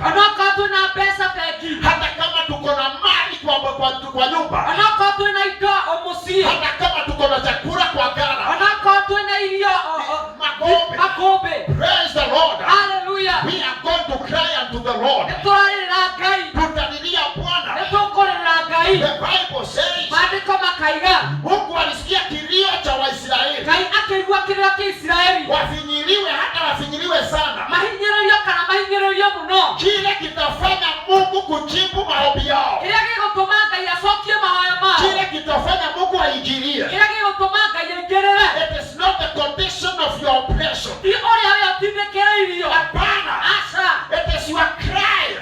Anakaa tu na pesa peki. Hata kama tuko na mali kwa nyumba. Anakaa tu na ito omusi. Hata kama tuko na chakula kwa gara. Anakaa tu na ilio makobe. Praise the Lord. Hallelujah. We are going to cry unto the Lord. Tutalilia Bwana. The Bible says, Mungu alisikia kilio cha Waisraeli. Wafinyiliwe hata wafinyiliwe sana. Kile kitafanya Mungu kujibu maombi yao. Kile kitafanya Mungu aingilie. It is not the condition of your oppression. Hapana. It is your cry.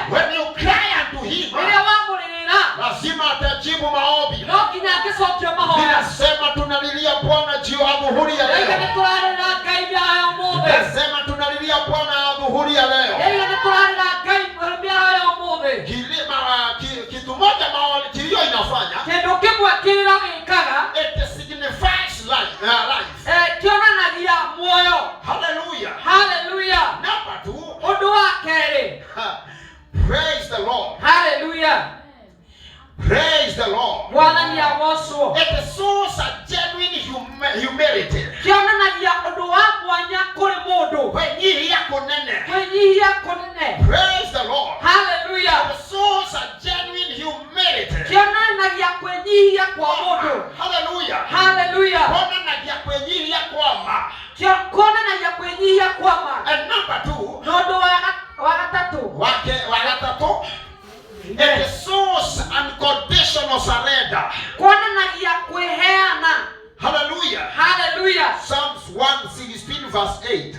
When you cry unto him, lazima atajibu maombi. Ninasema tunalilia Bwana juu ya adhuhuri ya leo. Ninasema tunalilia Bwana adhuhuri ya leo. Kitu moja kilio inafanya. It signifies life. Hallelujah. Hallelujah. Number 2. Praise the Lord. Hallelujah. Praise the Lord. It shows a genuine humility. Praise the Lord. Hallelujah. It shows a genuine humility. Hallelujah. Hallelujah. And number 2. It shows unconditional surrender. Hallelujah. Hallelujah. Psalms 116 verse 8.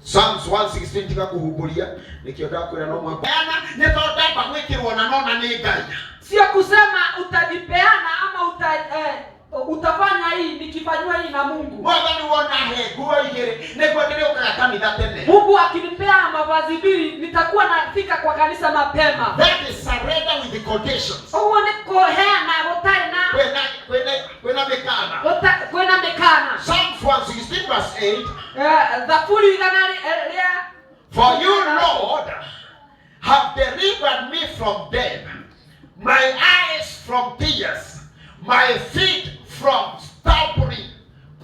Psalms 116 tikakuhuburia nikienda kwenda no mwe. Nitodamba gwikirwo na nona ni Ngai. Sio kusema utajipeana ama utafanya hii nikifanywa hii na Mungu. Mwathani wona he nguo igiri nikuendelea kwa kanitha tene. Mungu akinipea mavazi mbili nitakuwa nafika kwa kanisa mapema. That is surrender with the conditions. Uone kuheana gotana. Kwena mekana. Psalms 116 verse 8. For you, Lord, have delivered me from death, my eyes from tears, my feet from stumbling.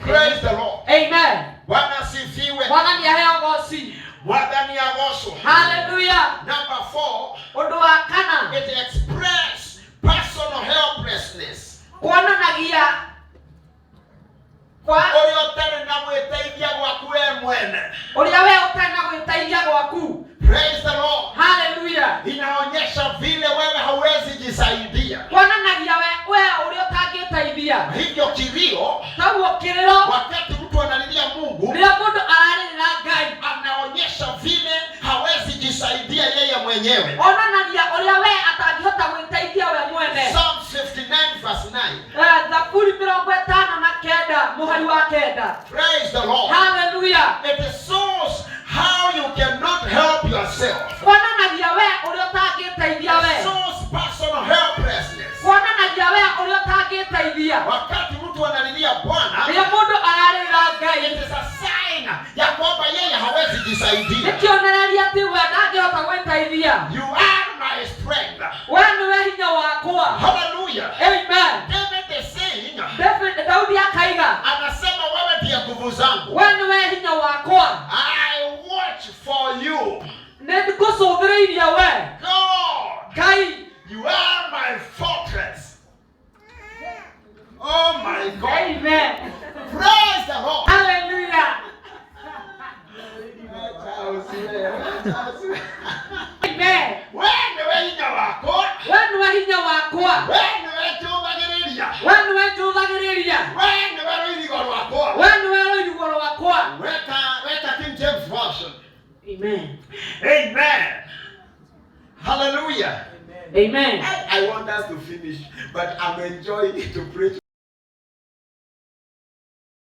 Praise the Lord. Amen. Bwana sifiwe. Bwana ni agosi. Bwana ni agoso. Hallelujah. Number 4. Odoakana. It express personal helplessness. Kuona nagia. Kwa oriotene na mwetaidia gwaku we mwene. Oriawe otana mwetaidia gwaku. Praise the Lord. Hallelujah. Inaonyesha vile wewe hauwezi jisaidia. Kuona nagia wewe uliotagitaidia. Hivyo kilio. Wakati mtu analilia Mungu. Anaonyesha vile hawezi jisaidia yeye mwenyewe. Ona nagia oriawe atagihota mwetaidia we mwene. Psalm 59 verse 9. Praise the Lord. Hallelujah. It shows how you cannot help yourself. It shows personal helplessness. Wakati mtu analilia Bwana, it is a sign ya kwamba yeye hawezi jisaidia. You are my strength. Hallelujah. Amen. David is saying, anasema wewe ndiye nguvu zangu. I watch for you. God, you are my fortress. Oh my God. Amen. Praise the Lord. Hallelujah. Amen. Wewe hinya wako. Wewe chubagiriria. Wewe rigoro wako. Weka King James version. Amen. Amen. Hallelujah. Amen. I want us to finish, but I'm enjoying to preach.